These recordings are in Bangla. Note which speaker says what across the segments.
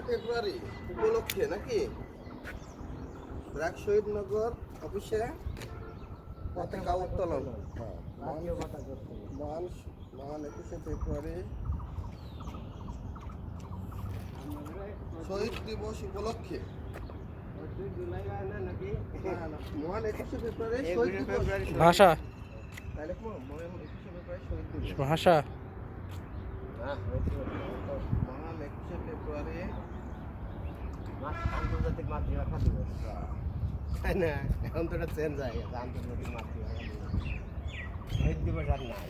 Speaker 1: ফেব্রুয়ারি উপলক্ষে নাকি ব্র্যাক শহীদনগর অফিসে পতাকা উত্তোলন। মহান 21শে ফেব্রুয়ারি শহীদ দিবস উপলক্ষে মহান 21শে ফেব্রুয়ারি শহীদ দিবস
Speaker 2: ভাষা
Speaker 1: তাহলে মহান 21শে ফেব্রুয়ারি শহীদ দিবস
Speaker 2: ভাষা
Speaker 1: মহান 21শে ফেব্রুয়ারি
Speaker 3: আন্তর্জাতিক মাতৃভাষা দিবস। তাই না? এখন তো এটা চেঞ্জ হয়ে গেছে, আন্তর্জাতিক মাতৃভাষা দিবস। শহীদ দিবস আর নাই,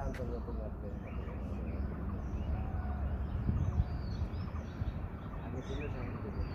Speaker 3: আন্তর্জাতিক মাতৃভাষা দিবস। আগে ছিল শহীদ দিবস।